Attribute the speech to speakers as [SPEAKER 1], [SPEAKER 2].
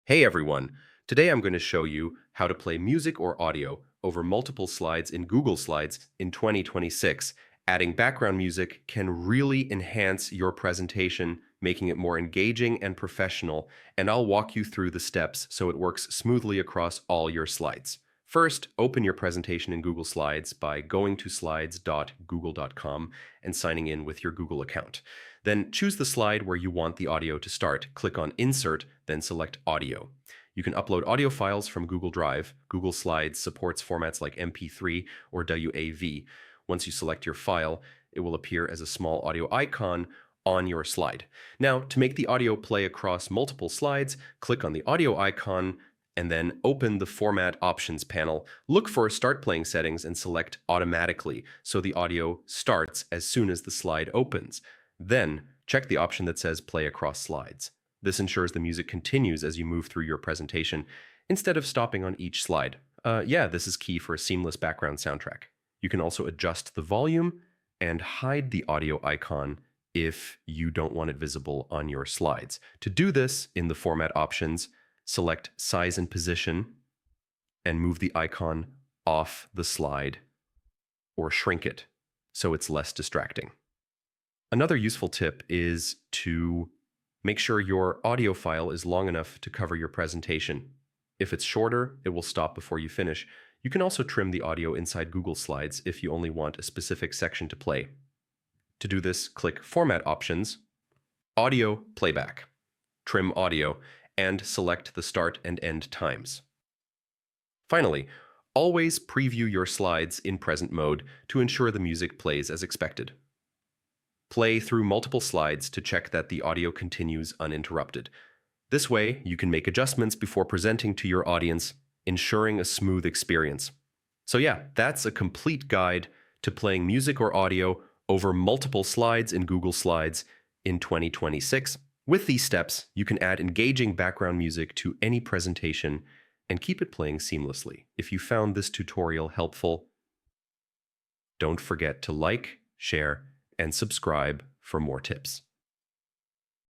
[SPEAKER 1] Hey everyone! Today I'm going to show you how to play music or audio over multiple slides in Google Slides in 2026. Adding background music can really enhance your presentation, making it more engaging and professional, and I'll walk you through the steps so it works smoothly across all your slides. First, open your presentation in Google Slides by going to slides.google.com and signing in with your Google account. Then choose the slide where you want the audio to start. Click on Insert, then select Audio. You can upload audio files from Google Drive. Google Slides supports formats like MP3 or WAV. Once you select your file, it will appear as a small audio icon on your slide. Now, to make the audio play across multiple slides, click on the audio icon and then open the Format Options panel. Look for Start Playing Settings and select Automatically so the audio starts as soon as the slide opens. Then, check the option that says Play Across Slides. This ensures the music continues as you move through your presentation instead of stopping on each slide. This is key for a seamless background soundtrack. You can also adjust the volume and hide the audio icon if you don't want it visible on your slides. To do this, in the Format options, select Size and Position and move the icon off the slide or shrink it so it's less distracting. Another useful tip is to make sure your audio file is long enough to cover your presentation. If it's shorter, it will stop before you finish. You can also trim the audio inside Google Slides if you only want a specific section to play. To do this, click Format Options, Audio Playback, Trim Audio, and select the start and end times. Finally, always preview your slides in present mode to ensure the music plays as expected. Play through multiple slides to check that the audio continues uninterrupted. This way, you can make adjustments before presenting to your audience, ensuring a smooth experience. So that's a complete guide to playing music or audio over multiple slides in Google Slides in 2026. With these steps, you can add engaging background music to any presentation and keep it playing seamlessly. If you found this tutorial helpful, don't forget to like, share, and subscribe for more tips.